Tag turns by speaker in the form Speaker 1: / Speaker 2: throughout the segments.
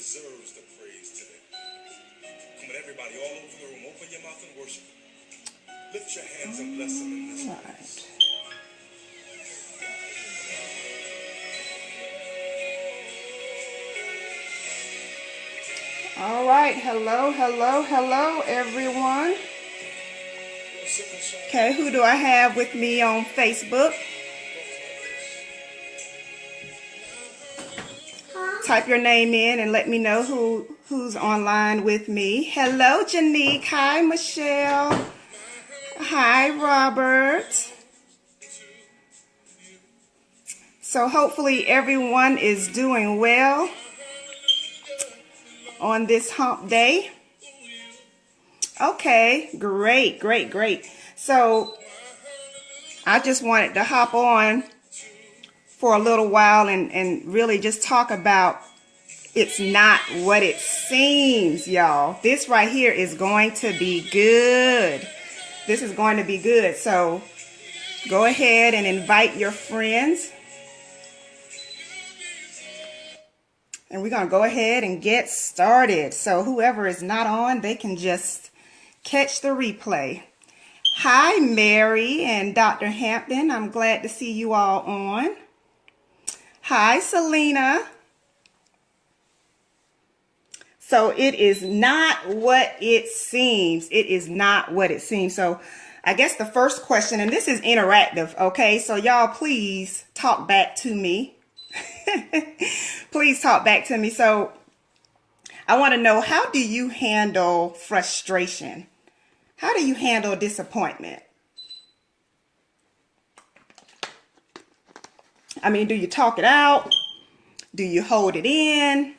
Speaker 1: deserves the praise today. Come on, everybody, all over the room, open your mouth and worship. Lift your hands and bless him in this place.
Speaker 2: All right, hello, everyone. Okay, who do I have with me on Facebook? Type your name in and let me know who's online with me. Hello, Janique. Hi, Michelle. Hi, Robert. So hopefully everyone is doing well on this hump day. Okay, great. So I just wanted to hop on for a little while and really just talk about it's not what it seems, y'all. This right here is going to be good. This is going to be good. So go ahead and invite your friends. And we're going to go ahead and get started. So whoever is not on, they can just catch the replay. Hi, Mary and Dr. Hampton. I'm glad to see you all on. Hi, Selena. So it is not what it seems. It is not what it seems. So I guess the first question, and this is interactive, okay? So y'all please talk back to me. Please talk back to me. So I want to know, how do you handle frustration? How do you handle disappointment? I mean, do you talk it out? Do you hold it in?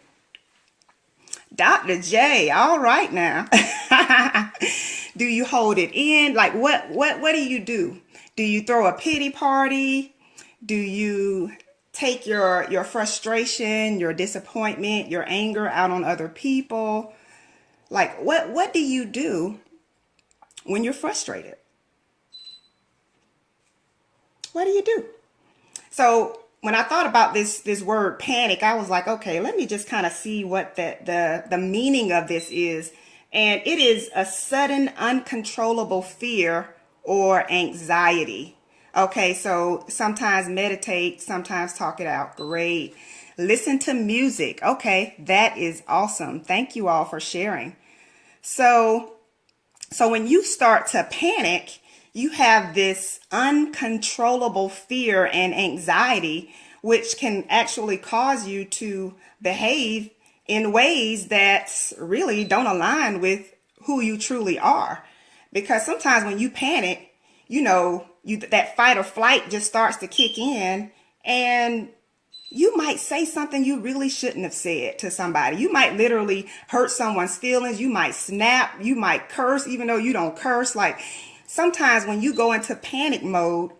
Speaker 2: Dr. J, all right now. Do you hold it in? Like what do you do? Do you throw a pity party? Do you take your frustration, your disappointment, your anger out on other people? Like what do you do when you're frustrated? What do you do? So when I thought about this word panic, I was like, okay, let me just kind of see what the meaning of this is. And it is a sudden uncontrollable fear or anxiety. Okay, so sometimes meditate, sometimes talk it out. Great. Listen to music. Okay, that is awesome. Thank you all for sharing. So when you start to panic, you have this uncontrollable fear and anxiety, which can actually cause you to behave in ways that really don't align with who you truly are. Because sometimes when you panic, that fight or flight just starts to kick in, and you might say something you really shouldn't have said to somebody. You might literally hurt someone's feelings. You might snap. You might curse, even though you don't curse. Like sometimes when you go into panic mode,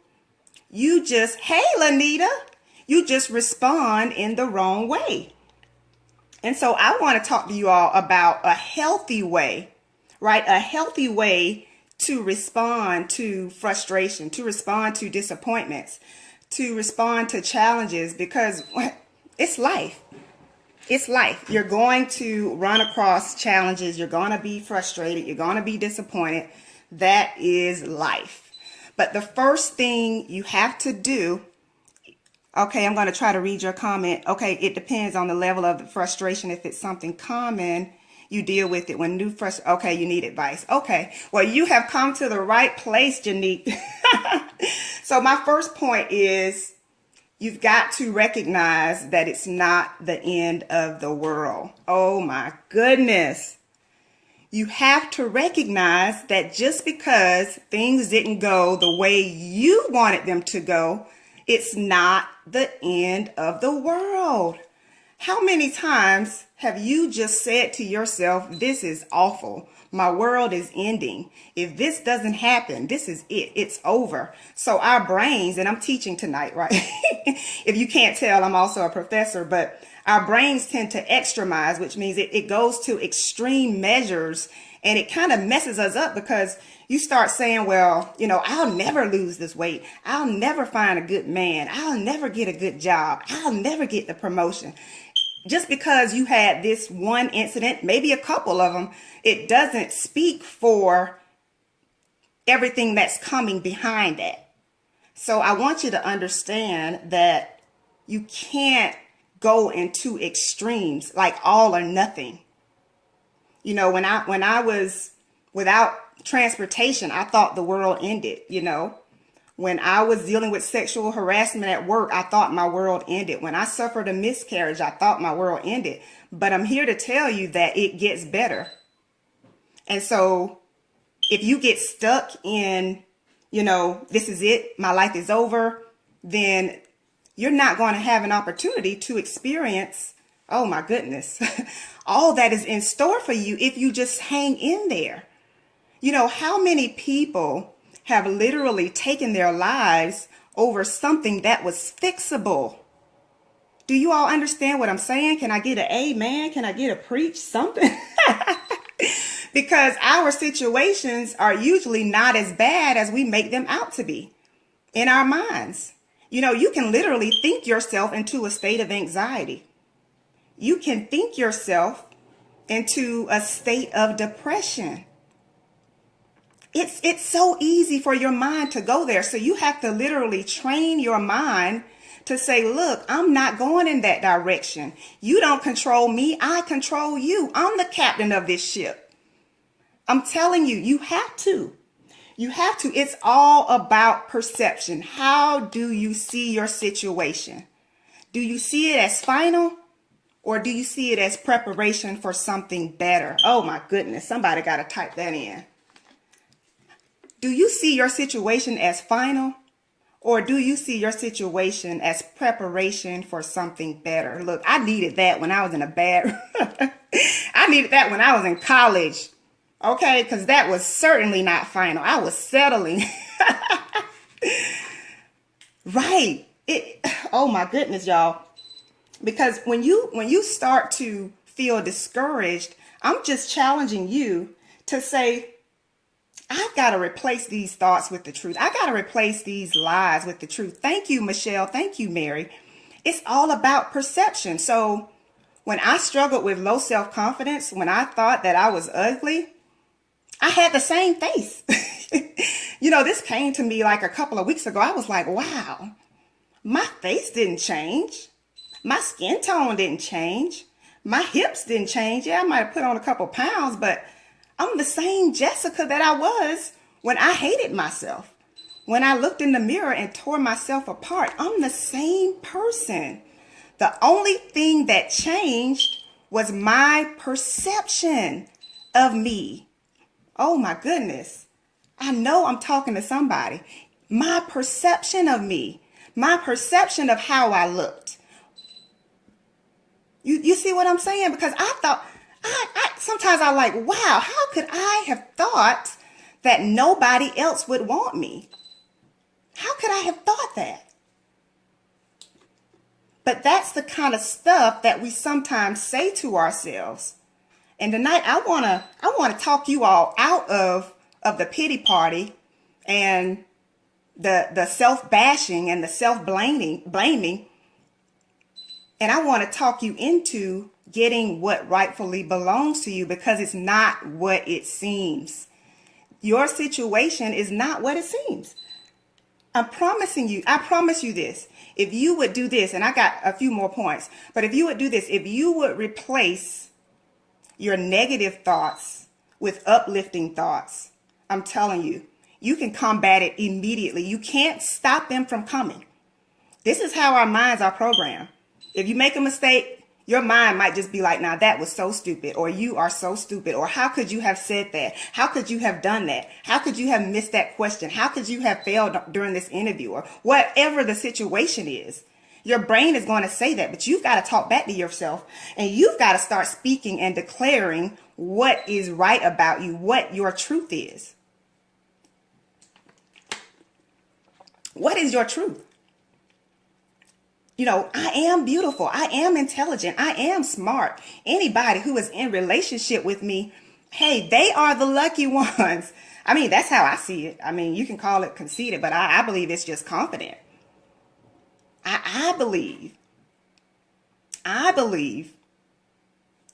Speaker 2: you just, hey, Lanita, you just respond in the wrong way. And so I want to talk to you all about a healthy way, right? A healthy way to respond to frustration, to respond to disappointments, to respond to challenges, because it's life. It's life. You're going to run across challenges. You're going to be frustrated. You're going to be disappointed. That is life. But the first thing you have to do, okay, I'm going to try to read your comment. Okay, it depends on the level of the frustration. If it's something common, you deal with it. When okay, you need advice. Okay, well, you have come to the right place, Janique. So my first point is you've got to recognize that it's not the end of the world. Oh my goodness. You have to recognize that just because things didn't go the way you wanted them to go, it's not the end of the world. How many times have you just said to yourself, this is awful. My world is ending. If this doesn't happen, this is it. It's over. So our brains, and I'm teaching tonight, right? If you can't tell, I'm also a professor, but our brains tend to extremize, which means it goes to extreme measures, and it kind of messes us up because you start saying, well, I'll never lose this weight. I'll never find a good man. I'll never get a good job. I'll never get the promotion. just because you had this one incident, maybe a couple of them, it doesn't speak for everything that's coming behind that. So I want you to understand that you can't go into extremes like all or nothing. You know, when I was without transportation, I thought the world ended, you know. When I was dealing with sexual harassment at work, I thought my world ended. When I suffered a miscarriage, I thought my world ended. But I'm here to tell you that it gets better. And so if you get stuck in, you know, this is it, my life is over, then you're not going to have an opportunity to experience, oh my goodness, all that is in store for you if you just hang in there. You know, how many people have literally taken their lives over something that was fixable? Do you all understand what I'm saying? Can I get an amen? Can I get a preach? Something? Because our situations are usually not as bad as we make them out to be in our minds. You know, you can literally think yourself into a state of anxiety. You can think yourself into a state of depression. It's so easy for your mind to go there. So you have to literally train your mind to say, look, I'm not going in that direction. You don't control me. I control you. I'm the captain of this ship. I'm telling you, you have to. You have to. It's all about perception. How do you see your situation? Do you see it as final, or do you see it as preparation for something better? Oh my goodness. Somebody got to type that in. Do you see your situation as final, or do you see your situation as preparation for something better? Look, I needed that when I was in a bad, I needed that when I was in college. Okay, because that was certainly not final. I was settling. Right. Oh my goodness, y'all. Because when you start to feel discouraged, I'm just challenging you to say, I've got to replace these thoughts with the truth. I got to replace these lies with the truth. Thank you, Michelle. Thank you, Mary. It's all about perception. So when I struggled with low self-confidence, when I thought that I was ugly, I had the same face. You know, this came to me like a couple of weeks ago. I was like, wow, my face didn't change. My skin tone didn't change. My hips didn't change. Yeah, I might have put on a couple pounds, but I'm the same Jessica that I was when I hated myself. When I looked in the mirror and tore myself apart, I'm the same person. The only thing that changed was my perception of me. Oh my goodness. I know I'm talking to somebody. My perception of me, my perception of how I looked. You see what I'm saying? Because I thought, sometimes I'm like, wow, how could I have thought that nobody else would want me? How could I have thought that? But that's the kind of stuff that we sometimes say to ourselves. And tonight I want to talk you all out of the pity party and the self-bashing and the self-blaming. And I want to talk you into getting what rightfully belongs to you, because it's not what it seems. Your situation is not what it seems. I promise you this. If you would do this, and I got a few more points, but if you would do this, if you would replace your negative thoughts with uplifting thoughts, I'm telling you, you can combat it immediately. You can't stop them from coming. This is how our minds are programmed. If you make a mistake, your mind might just be like, now that was so stupid, or you are so stupid, or how could you have said that? How could you have done that? How could you have missed that question? How could you have failed during this interview? Or whatever the situation is. Your brain is going to say that, but you've got to talk back to yourself, and you've got to start speaking and declaring what is right about you, what your truth is. What is your truth? You know, I am beautiful. I am intelligent. I am smart. Anybody who is in relationship with me, hey, they are the lucky ones. I mean, that's how I see it. I mean, you can call it conceited, but I believe it's just confident. I believe I believe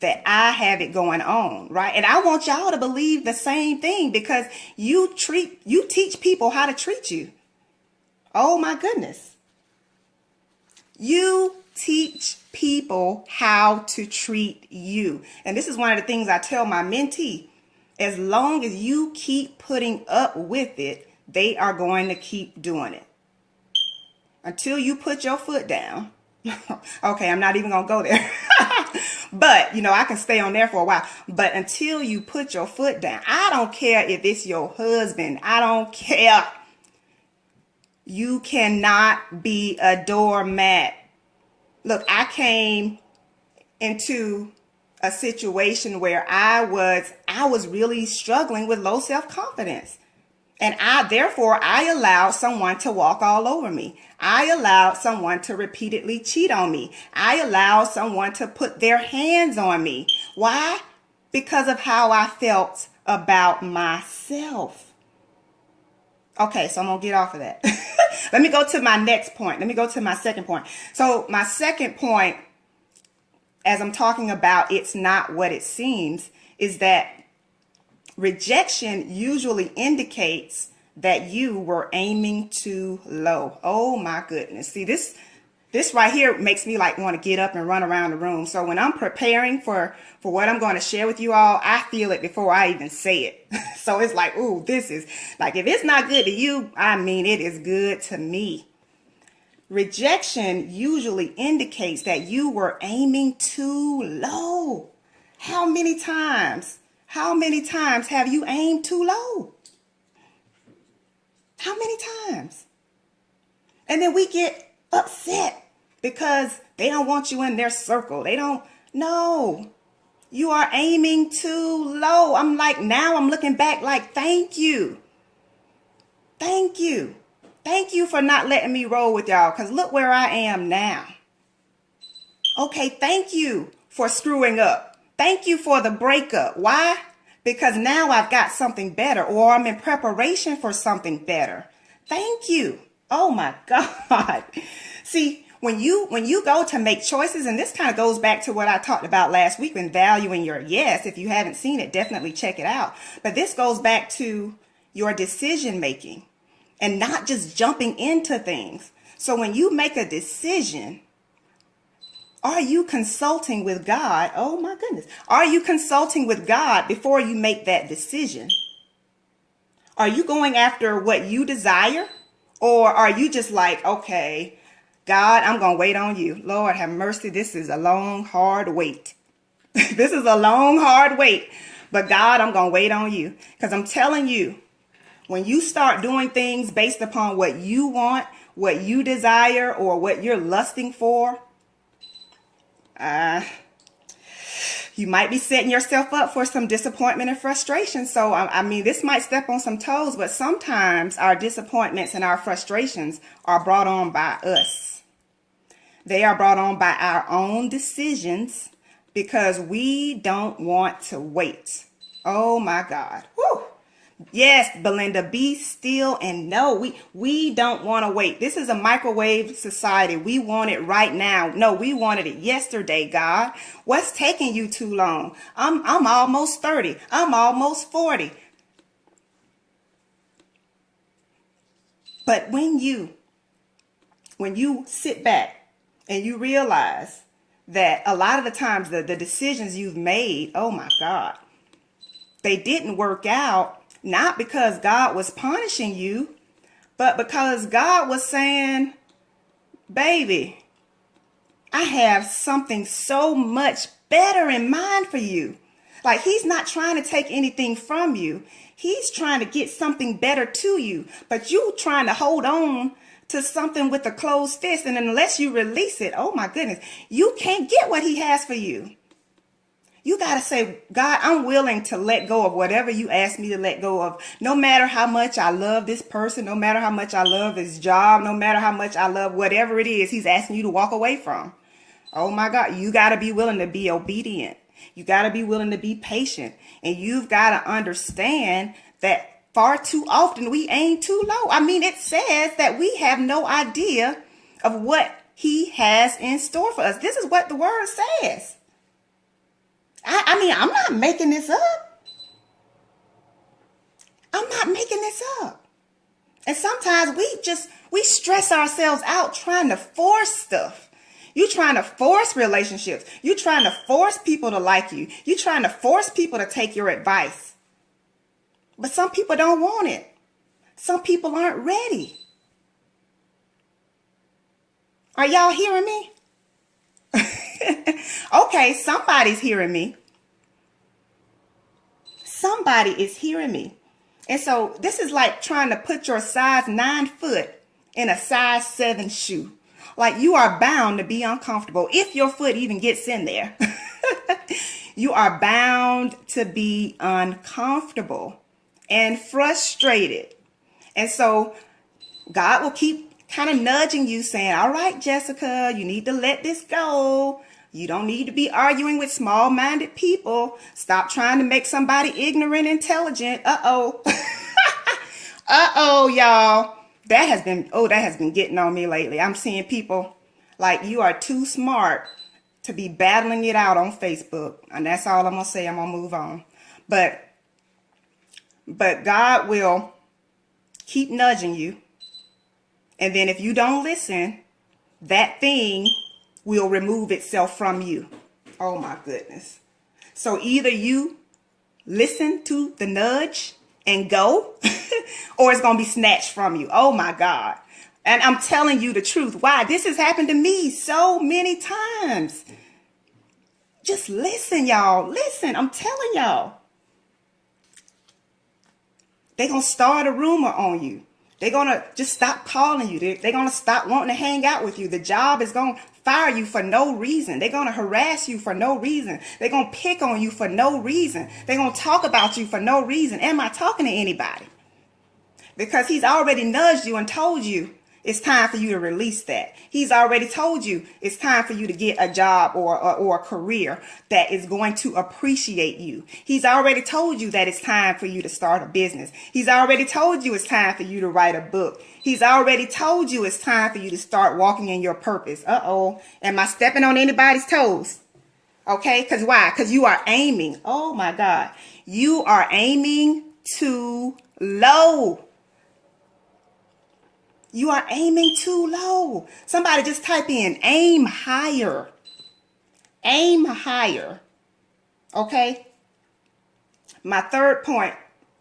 Speaker 2: that I have it going on, right? And I want y'all to believe the same thing, because you teach people how to treat you. Oh my goodness. You teach people how to treat you. And this is one of the things I tell my mentee. As long as you keep putting up with it, they are going to keep doing it. Until you put your foot down. Okay, I'm not even going to go there. But, I can stay on there for a while. But until you put your foot down, I don't care if it's your husband. I don't care. You cannot be a doormat. Look, I came into a situation where I was really struggling with low self-confidence. And therefore I allowed someone to walk all over me. I allowed someone to repeatedly cheat on me. I allowed someone to put their hands on me. Why? Because of how I felt about myself. Okay, so I'm going to get off of that. Let me go to my next point. Let me go to my second point. So my second point, as I'm talking about it's not what it seems, is that rejection usually indicates that you were aiming too low. Oh my goodness. See, this right here makes me want to get up and run around the room. So when I'm preparing for what I'm going to share with you all, I feel it before I even say it. So it's like, ooh, this is if it's not good to you, it is good to me. Rejection usually indicates that you were aiming too low. How many times have you aimed too low? How many times? And then we get upset because they don't want you in their circle. No, you are aiming too low. Now I'm looking back thank you. Thank you. Thank you for not letting me roll with y'all, because look where I am now. Okay, thank you for screwing up. Thank you for the breakup. Why? Because now I've got something better, or I'm in preparation for something better. Thank you. Oh my God. See, when you go to make choices, and this kind of goes back to what I talked about last week when valuing your yes. If you haven't seen it, definitely check it out. But this goes back to your decision making and not just jumping into things. So when you make a decision, are you consulting with God? Oh my goodness. Are you consulting with God before you make that decision? Are you going after what you desire? Or are you just okay, God, I'm going to wait on you. Lord, have mercy. This is a long, hard wait. This is a long, hard wait. But God, I'm going to wait on you. Because I'm telling you, when you start doing things based upon what you want, what you desire, or what you're lusting for, you might be setting yourself up for some disappointment and frustration. So, this might step on some toes, but sometimes our disappointments and our frustrations are brought on by us. They are brought on by our own decisions because we don't want to wait. Oh my God. Woo. Yes, Belinda, be still and know we don't want to wait. This is a microwave society. We want it right now. No, we wanted it yesterday, God. What's taking you too long? I'm almost 30. I'm almost 40. But when you sit back and you realize that a lot of the times the decisions you've made, oh my God, they didn't work out. Not because God was punishing you, but because God was saying, baby, I have something so much better in mind for you. He's not trying to take anything from you. He's trying to get something better to you. But you trying to hold on to something with a closed fist. And unless you release it, oh my goodness, you can't get what he has for you. You got to say, God, I'm willing to let go of whatever you ask me to let go of. No matter how much I love this person, no matter how much I love his job, no matter how much I love whatever it is he's asking you to walk away from. Oh my God, you got to be willing to be obedient. You got to be willing to be patient. And you've got to understand that far too often we aim too low. It says that we have no idea of what he has in store for us. This is what the word says. I mean, I'm not making this up. I'm not making this up. And sometimes we stress ourselves out trying to force stuff. You're trying to force relationships. You're trying to force people to like you. You're trying to force people to take your advice. But some people don't want it. Some people aren't ready. Are y'all hearing me? Okay, somebody's hearing me. Somebody is hearing me. And so this is like trying to put your size 9 foot in a size 7 shoe. Like, you are bound to be uncomfortable if your foot even gets in there. You are bound to be uncomfortable and frustrated. And so God will keep kind of nudging you, saying, all right, Jessica, you need to let this go. You don't need to be arguing with small-minded people. Stop trying to make somebody ignorant, intelligent. Uh-oh. Uh-oh, y'all. That has been getting on me lately. I'm seeing people like, you are too smart to be battling it out on Facebook. And that's all I'm going to say. I'm going to move on. But God will keep nudging you. And then if you don't listen, that thing will remove itself from you. Oh my goodness. So either you listen to the nudge and go, or it's going to be snatched from you. Oh my God. And I'm telling you the truth. Why? This has happened to me so many times. Just listen, y'all. Listen, I'm telling y'all. They're going to start a rumor on you. They're going to just stop calling you. They're going to stop wanting to hang out with you. The job is going to fire you for no reason. They're going to harass you for no reason. They're going to pick on you for no reason. They're going to talk about you for no reason. Am I talking to anybody? Because he's already nudged you and told you it's time for you to release that. He's already told you it's time for you to get a job or a career that is going to appreciate you. He's already told you that it's time for you to start a business. He's already told you it's time for you to write a book. He's already told you it's time for you to start walking in your purpose. Uh-oh. Am I stepping on anybody's toes? Okay, because why? Because you are aiming. Oh my God. You are aiming too low. You are aiming too low. Somebody just type in aim higher. Aim higher. Okay. My third point,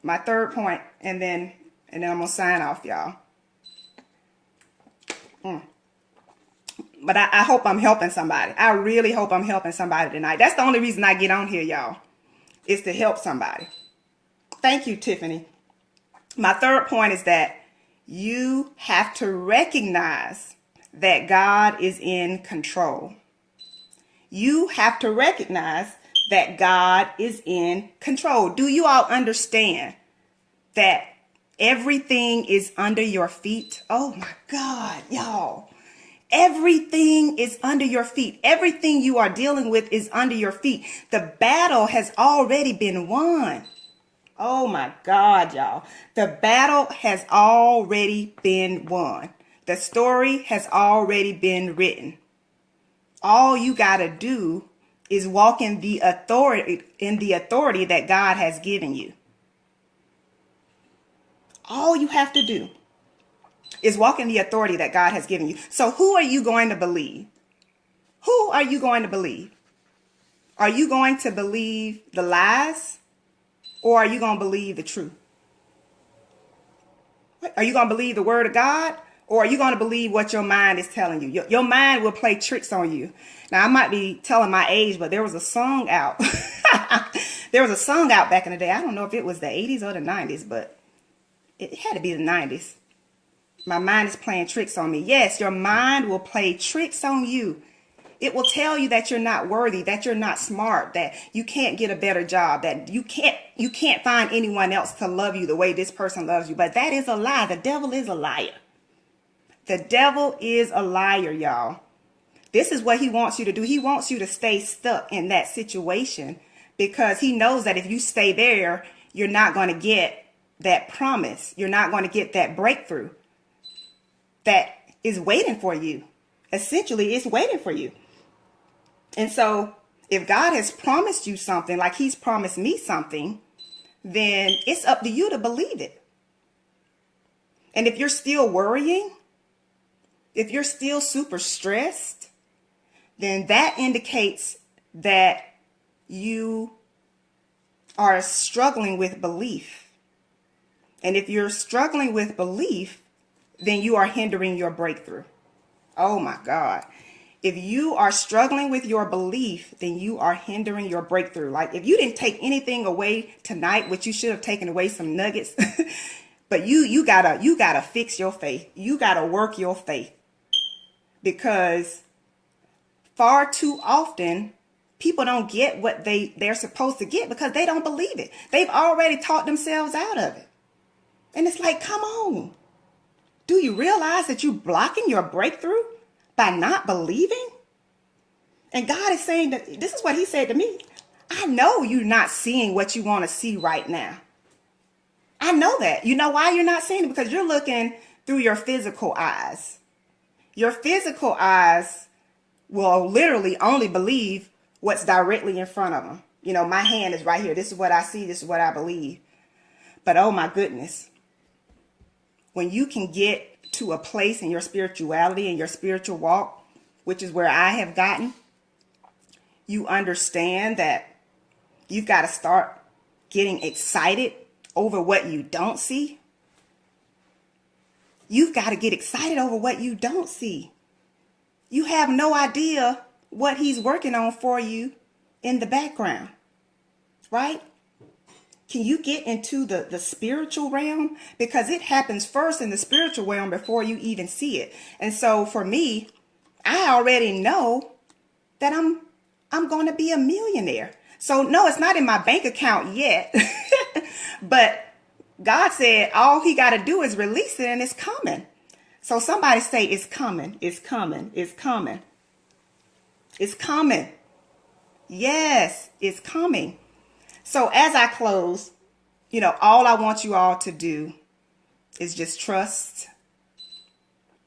Speaker 2: and then I'm going to sign off, y'all. But I hope I'm helping somebody. I really hope I'm helping somebody tonight. That's the only reason I get on here, y'all, is to help somebody. Thank you, Tiffany. My third point is that you have to recognize that God is in control. You have to recognize that God is in control. Do you all understand that everything is under your feet? Oh my God, y'all. Everything is under your feet. Everything you are dealing with is under your feet. The battle has already been won. Oh my God, y'all. The battle has already been won. The story has already been written. All you got to do is walk in the authority that God has given you. All you have to do is walk in the authority that God has given you. So who are you going to believe? Who are you going to believe? Are you going to believe the lies? Or are you going to believe the truth? Are you going to believe the word of God? Or are you going to believe what your mind is telling you? Your mind will play tricks on you. Now, I might be telling my age, but there was a song out. There was a song out back in the day. I don't know if it was the 80s or the 90s, but it had to be the 90s. My mind is playing tricks on me. Yes, your mind will play tricks on you. It will tell you that you're not worthy, that you're not smart, that you can't get a better job, that you can't find anyone else to love you the way this person loves you. But that is a lie. The devil is a liar. The devil is a liar, y'all. This is what he wants you to do. He wants you to stay stuck in that situation because he knows that if you stay there, you're not going to get that promise. You're not going to get that breakthrough that is waiting for you. essentially it's waiting for you. And so if God has promised you something, like he's promised me something, then it's up to you to believe it. And if you're still worrying, if you're still super stressed, then that indicates that you are struggling with belief. And if you're struggling with belief, then you are hindering your breakthrough. Oh my God. If you are struggling with your belief, then you are hindering your breakthrough. Like if you didn't take anything away tonight, which you should have taken away some nuggets, but you gotta fix your faith. You gotta work your faith, because far too often people don't get what they're supposed to get because they don't believe it. They've already talked themselves out of it. And it's like, come on. Do you realize that you're blocking your breakthrough by not believing? And God is saying that this is what he said to me. I know you're not seeing what you want to see right now. I know that. You know why you're not seeing it? Because you're looking through your physical eyes. Your physical eyes will literally only believe what's directly in front of them. You know, my hand is right here. This is what I see. This is what I believe. But oh my goodness, when you can get to a place in your spirituality and your spiritual walk, which is where I have gotten, you understand that you've got to start getting excited over what you don't see. You've got to get excited over what you don't see. You have no idea what he's working on for you in the background, right? Can you get into the spiritual realm? Because it happens first in the spiritual realm before you even see it. And so for me, I already know that I'm going to be a millionaire. So no, it's not in my bank account yet. But God said all he got to do is release it and it's coming. So somebody say it's coming, it's coming, it's coming. It's coming. Yes, it's coming. So as I close, you know, all I want you all to do is just trust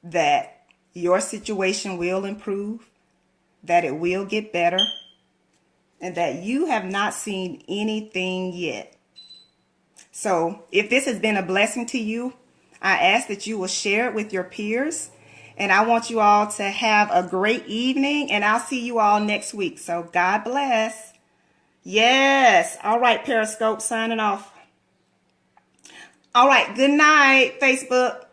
Speaker 2: that your situation will improve, that it will get better, and that you have not seen anything yet. So if this has been a blessing to you, I ask that you will share it with your peers. And I want you all to have a great evening, and I'll see you all next week. So God bless. Yes. All right, Periscope signing off. All right. Good night, Facebook.